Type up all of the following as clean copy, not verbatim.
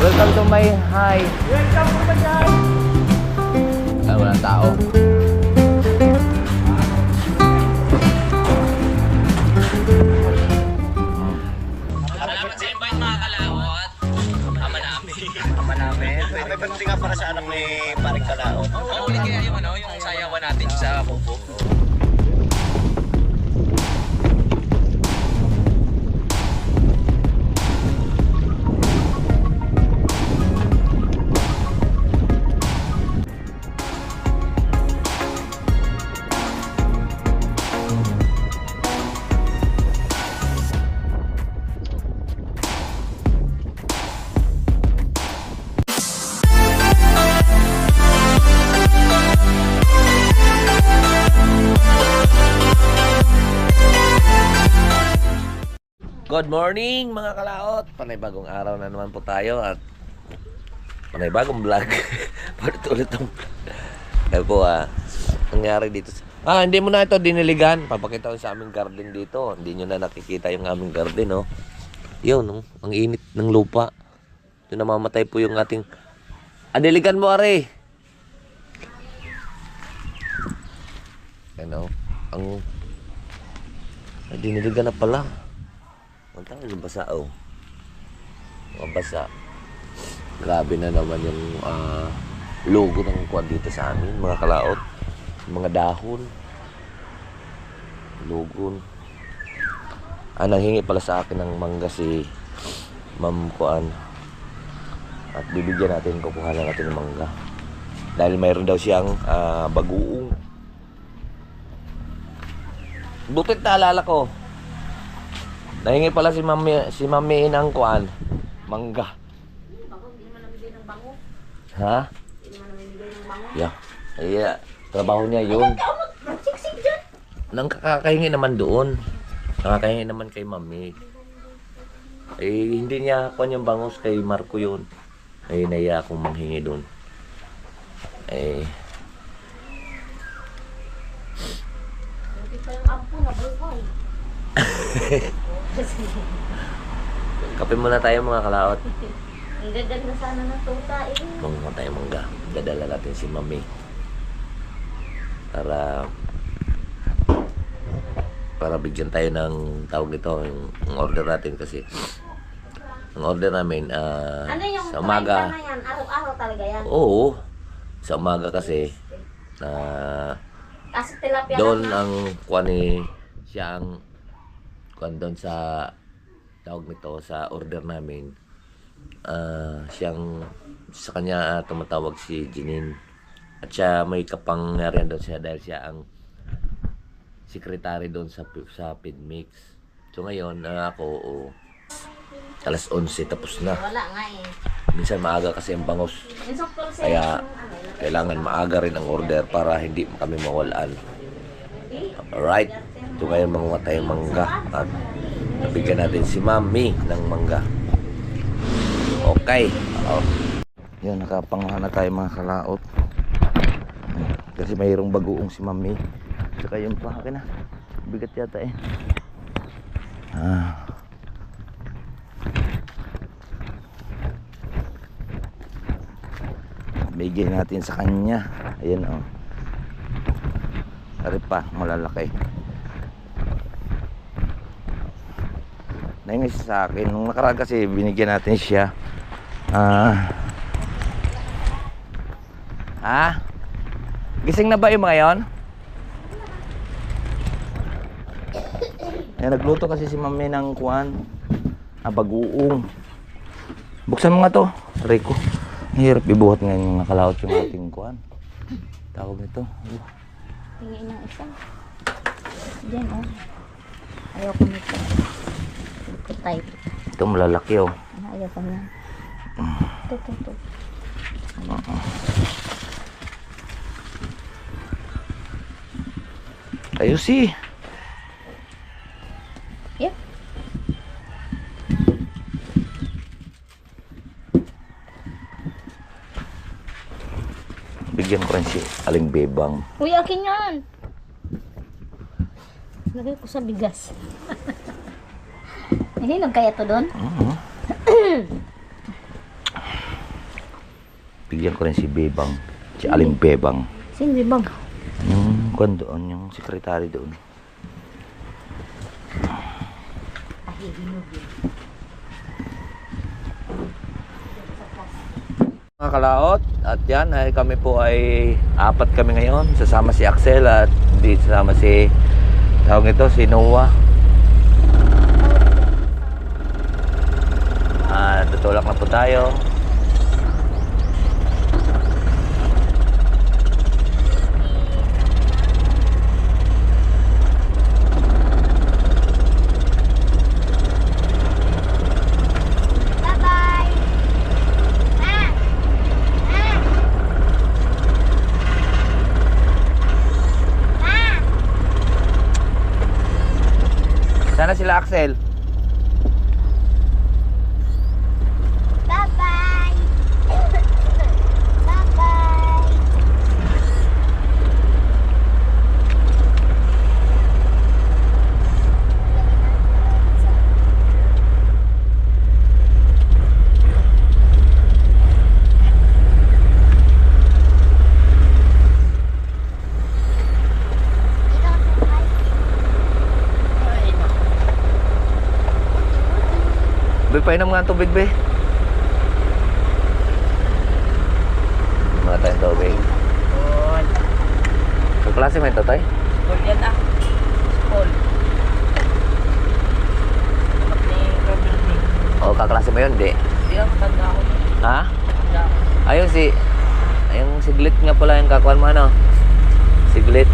Welcome to my high. Welcome po ba dyan? Ay, walang tao. Salamat sa invite mga kalawat. Ama namin. Ama namin. May pagpunti nga para sa anak ni Paring Kalaot. Ulit kaya yung yung sayawan natin sa Kubo. Good morning mga kalaot. Panay-bagong araw na naman po tayo at panay-bagong vlog. Paulit-ulit ang po nangyari dito. Hindi mo na ito diniligan. Papakita ko sa aming garden dito. Hindi nyo na nakikita yung aming garden, no? Yun, no? Ang init ng lupa. Ito namamatay po yung ating... diligan mo, are! Ano? Ang... diniligan na pala. Ang tawag yung basa, oh. Mga basa. Grabe na naman yung logo ng kuwan dito sa amin, mga kalaot. Mga dahon. Logo. Nanghingi pala sa akin ng mangga si Ma'am Kuan. At bibigyan natin, kukuha na natin ng mangga. Dahil mayroon daw siyang baguong. Butit naalala ko. Nahingi pala si Mami ng kuan, mangga. Ako, hindi naman namigay ng bango. Ha? Hindi naman namigay ng bango. Yeah. Trabaho niya yun. Siksik dyan. Nang kakakahingi naman doon. Nakakahingi naman kay Mami. Hindi niya kuan yung bangos kay Marco yun. Naiya akong manghingi doon. Hindi pa yung ampo na buhay. Kape muna tayo mga kalaot. Ang gaganda sana ng tuta eh. Mangga tayo mangga. Dadala natin si Mami. Para bigyan tayo ng tawag ito, yung order natin kasi. Ang order namin Ano yung sa umaga. na yan? Araw-araw talaga yan. Oo. Sa umaga kasi Kasi tilapia doon lang na. ang kuan ni siya ang kuan doon sa tawag nito sa order namin. Siyang sa kanya tumatawag si Jenin. At siya may kapangyarihan doon siya dahil siya ang secretary doon sa Feedmix. So ngayon ako alas 11 tapos na. Wala nga eh. Minsan maaga kasi ang bangos. Yung sokpol sa Kaya kailangan maaga rin ang order para hindi kami mawalan. Alright. Ito ngayon mangunga tayong mangga at nabigyan natin si Mami ng mangga. Okay. Yun, nakapanguha na tayo mga kalaot. Kasi mayroong bagoong si Mami. Saka yung pa akin na. Bigat yata eh. Bigyan natin sa kanya. Ayan oh. Ari pa, malalaki. Naingay sa akin. Nung nakaraan kasi binigyan natin siya. Gising na ba yung mga yon? Nagluto kasi si Mami ng kuwan. Bagoong. Buksan mo nga to. Rico. Hirap ibuhat ngayon yung nakalaot yung ating kuwan. Tawag nito. tingin ng isa. Diyan oh. Ayoko nito. Ito type. Ito malalaki oh. Ayoko na. Ito. Ayos eh. Yep. Bigyan ko rin si Aling Bebang. Uy, akin yan. Lagay ko sa bigas. Hindi, kaya to doon? bigyan ko rin si Bebang. Si Aling Bebang. Sino bang? Yung kwan doon, yung sekretary doon. Mga kalaot, at yan ay kami po ay apat kami ngayon. Sasama si Axel at di sasama si tawag ito, si Noah. Tutulak na po tayo. Bye-bye! Sana sila Axel. Bye-bye! Bye-bye! Be, painom nga ang tubig, be. Mga tayong tubig. Kaklase mo ito, tay? Paul yan ah. Paul. Anak ni Gabriel ni. O, kaklase mo yun, di? Hindi ah, matanda ako. Ha? Matanda ako. Ayun si... Ayun siglit nga pala yung kakuan mo, ano? Siglit.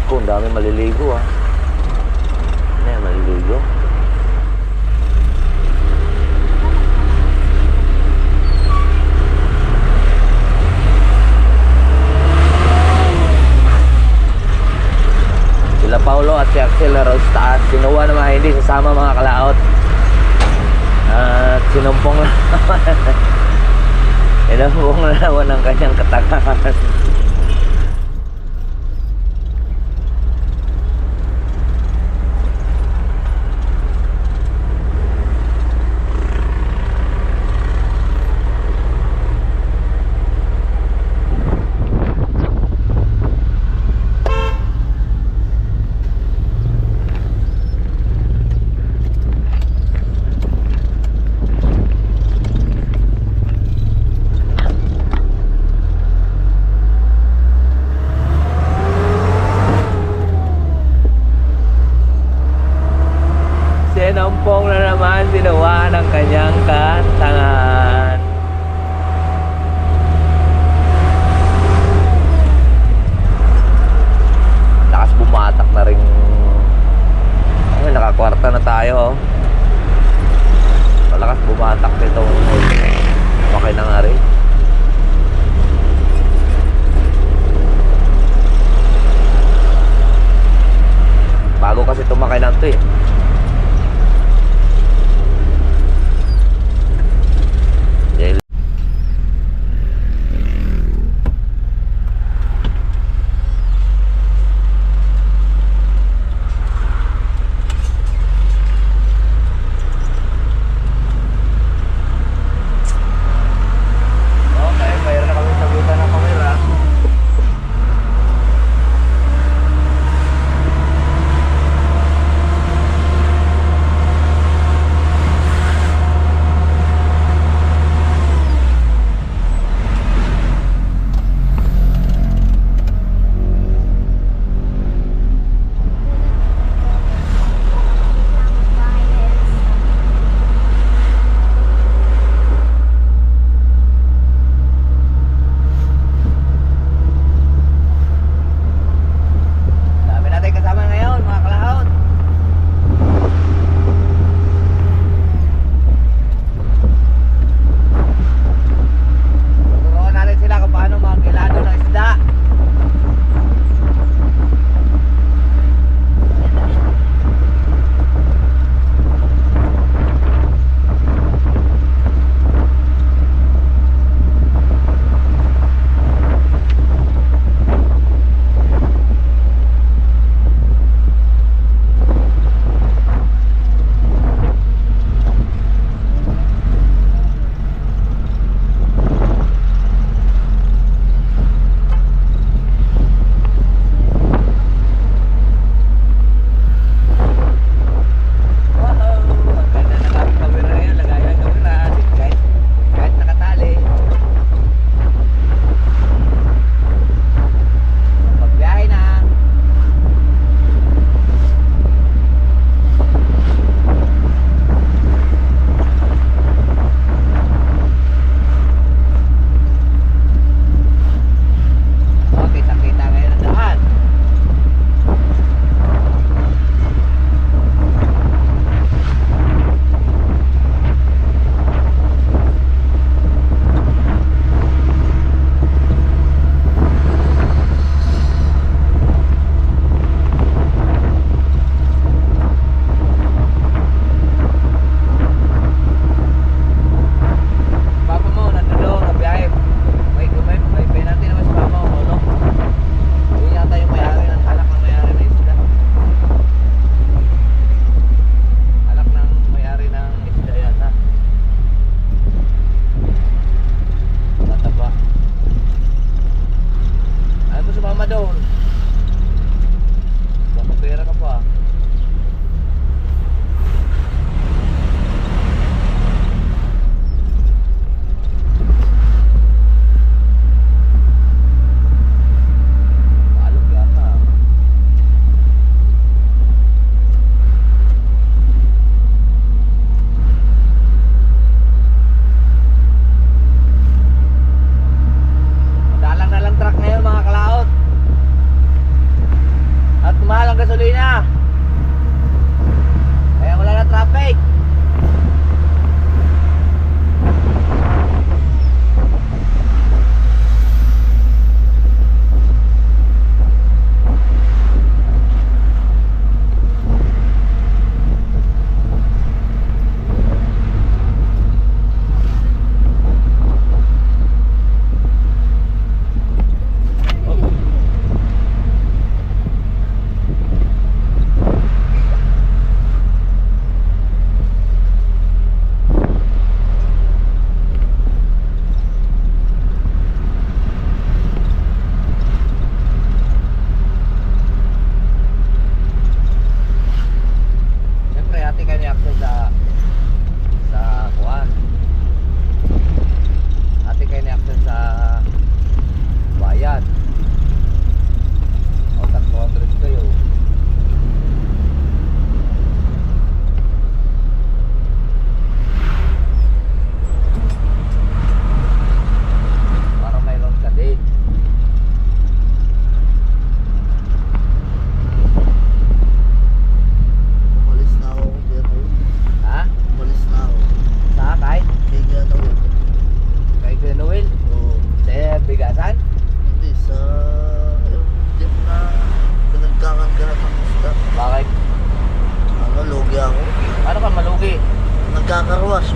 Kung dami maliligo ah. Ano yan, maliligo? Sila Paulo at si Axel na sa taas. Sinuwa naman hindi sasama mga kalaot. At sinumpong na naman. Sinumpong na naman ang kanyang katangahan. Sinampong na naman, sinuwa ng kanyang katangahan. Lakas bumatak na rin. Ay, nakakwarta na tayo. Oh. Malakas bumatak nitong okay na nga rin. Bago kasi tumakay lang to eh.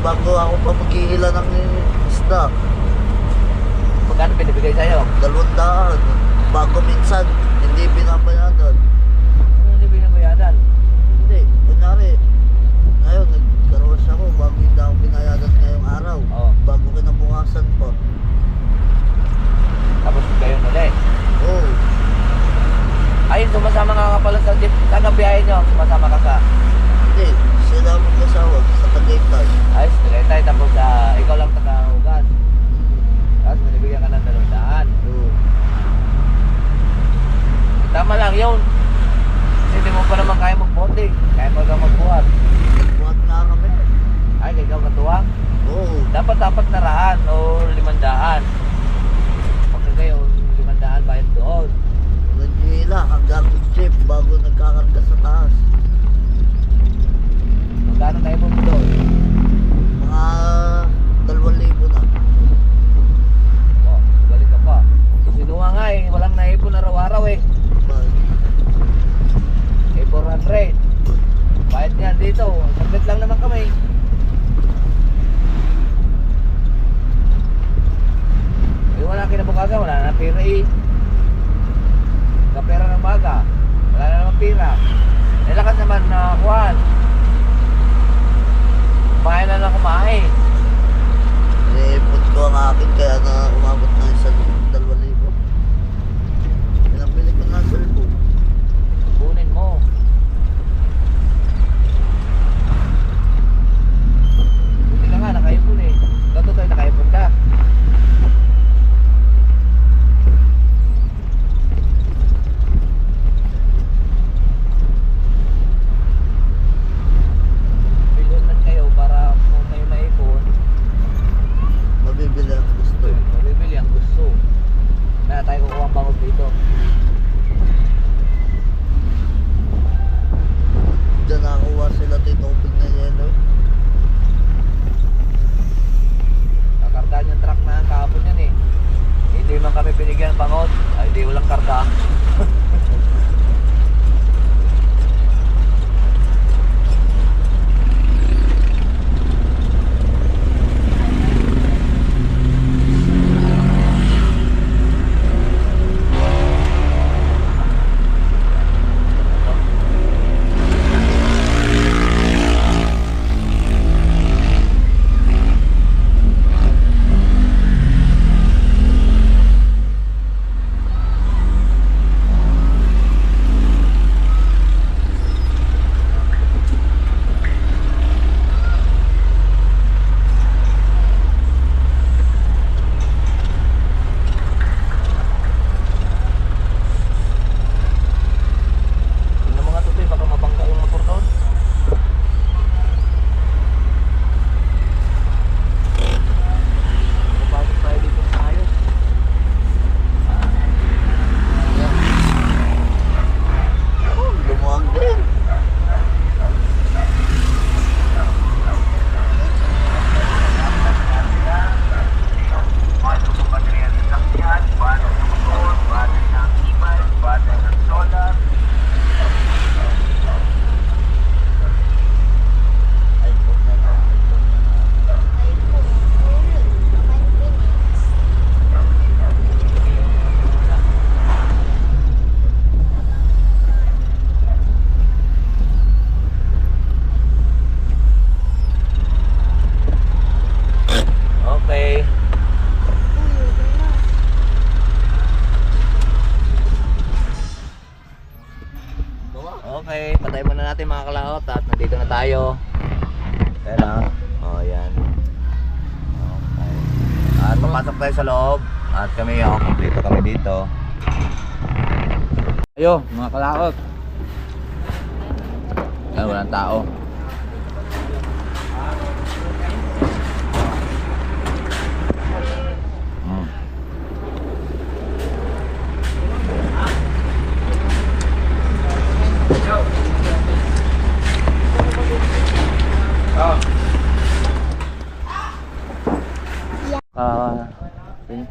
bago ako pa maghihila ng isda. Magkano pinibigay sa'yo? 200. Bago minsan, hindi binabayadan. Ano hindi binabayadan? Hindi, kunyari, ngayon nagkaroon ako bago hindi ako binayadan ngayong araw. Oo. Bago kinabukasan pa. Tapos kayo ulit. Oo. Ayun, sumasama ka pala sa jeep. Saan ang biyahe nyo? Sumasama ka sa... Hindi, sila mag-asawa sa Tagaytay. Ayos, Tagaytay. Tapos ikaw lang taga-Ugan. Tapos binibigyan ka ng 200. Oo. Tama lang yun. Kasi hindi mo pa naman kaya mag-bote. Kaya pa ka magbuhat. Buhat nga kami. Ay, ikaw katuwang. Oo. Dapat naraan o 500. Pagka ngayon, 500 bayad doon. Naghihila hanggang jeep bago nagkakarga sa taas. Magkano tayo mo doon? Mga 2,000 na. Oh, balik ka pa. Sinuha nga eh, walang naipon araw-araw eh. Eh, 400. Bayad niyan dito. Saglit lang naman kami. Eh, wala kinabukasan. Wala na pira eh. Kapera ng baga. Wala na naman pira. Nilakas naman na kuhan. Kumain na lang kumain. Iniipon ko ang akin kaya na umabot na isang 2,000. Pinabili ko na cellphone. Kunin mo. Buti ka nga, nakaipon eh. Totoo nakaipon ka. Bilhin man kayo para kung may maipon, Mabibili ang gusto. mabibili ang gusto. Kaya tayo kukuha ang bangod dito. Diyan nakakuha sila tinupig na yelo. Kakargaan yung truck na kahapon yan eh. Hindi man kami binigyan ng bangod. Ay, hindi walang karga. Yung mga tutoy, baka mabangga yung motor doon. Mabagod tayo dito sa ayos. Oh, lumuwag din. Okay. Okay, patay muna natin mga kalaot at nandito na tayo. Kaya lang. Oh, yan. Okay. At papasok tayo sa loob. At kami, kompleto kami dito. Ayo, mga kalaot. Ayan, walang tao. Mm. Sini.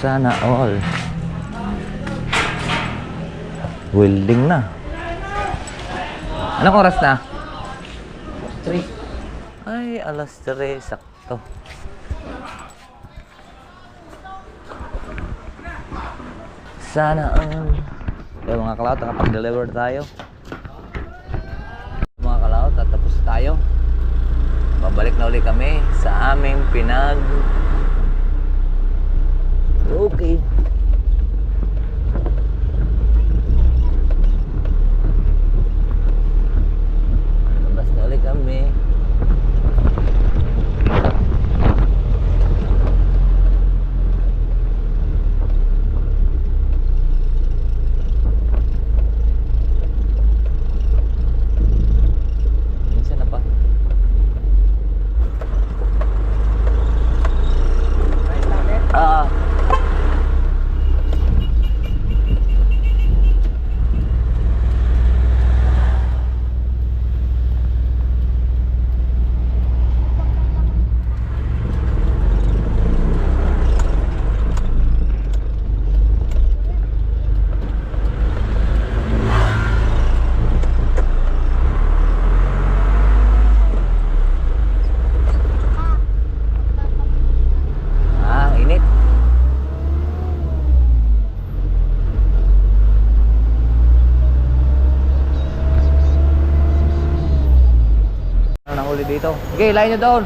Sana all. Welding na. Anong oras na? 3. Ay, alas 3. Sakto. Sana all. Kaya mga kalaot, nakapag-deliver tayo. Mga kalaot, at tapos tayo. Babalik na ulit kami sa aming Okay. Labas na ulit kami. Minsan na pa. Ah. Init. Ano nahuli dito? Okay, lain nyo doon.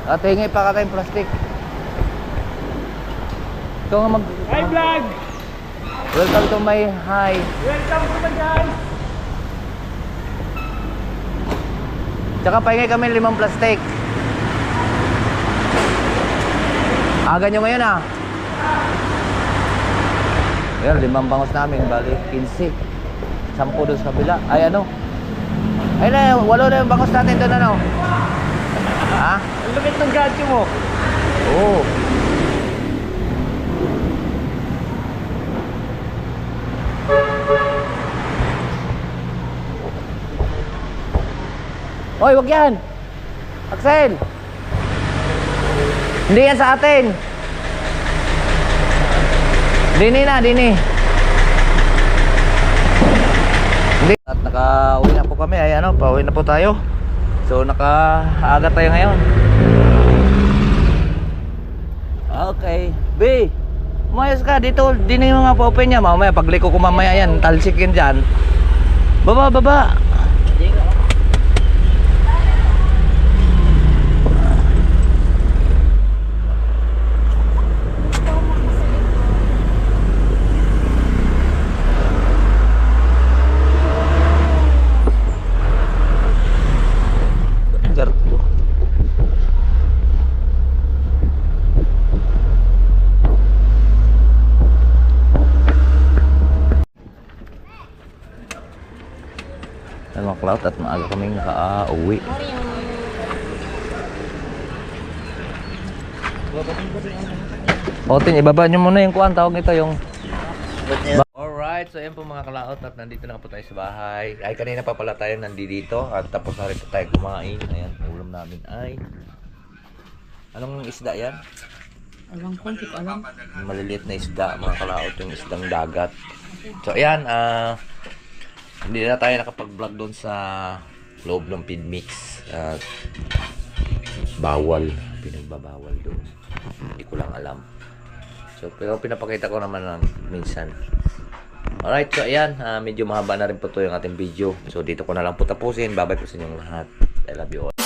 At hingi pa ka tayong plastic. Ito nga mag... Hi vlog! Welcome to my hi. Welcome to my guys! Tsaka pahingi kami 5 plastic. Aga nyo ngayon ah. Ayan, 5 bangos namin. Bali, 15. 10 doon sa kabila. Ay ano? Ay na, 8 na yung bangos natin doon ano. Ha? Ang lupit ng gadyo mo! Oo. Hoy, wag yan! Axel! Hindi yan sa atin. Dini na, dini. Hindi. At naka-uwi na po kami. Ay ano, pauwi na po tayo. So naka-aga tayo ngayon. Okay. B, umayos ka. Dito, dini mo nga po open niya. Mamaya, pagliko ko mamaya yan. Talsik yan dyan. Baba, baba. Garto. Mga cloud at maaga kaming naka-uwi. Otin, ibaba nyo muna yung kuwan. Tawag nito yung... Alright, so yan po mga kalaot at nandito na po tayo sa bahay. Ay, kanina pa pala tayo nandito at tapos na rin po tayo kumain. Ayan, ulam namin ay... Anong isda yan? Alam ko, hindi ko alam. Maliliit na isda, mga kalaot, yung isdang dagat. So ayan, hindi na tayo nakapag-vlog doon sa loob ng feed mix. Bawal, pinagbabawal doon. Hindi ko lang alam. So pero pinapakita ko naman lang minsan. Alright, so ayan, medyo mahaba na rin po to yung ating video. So dito ko na lang po tapusin. Bye-bye po sa inyong lahat. I love you all.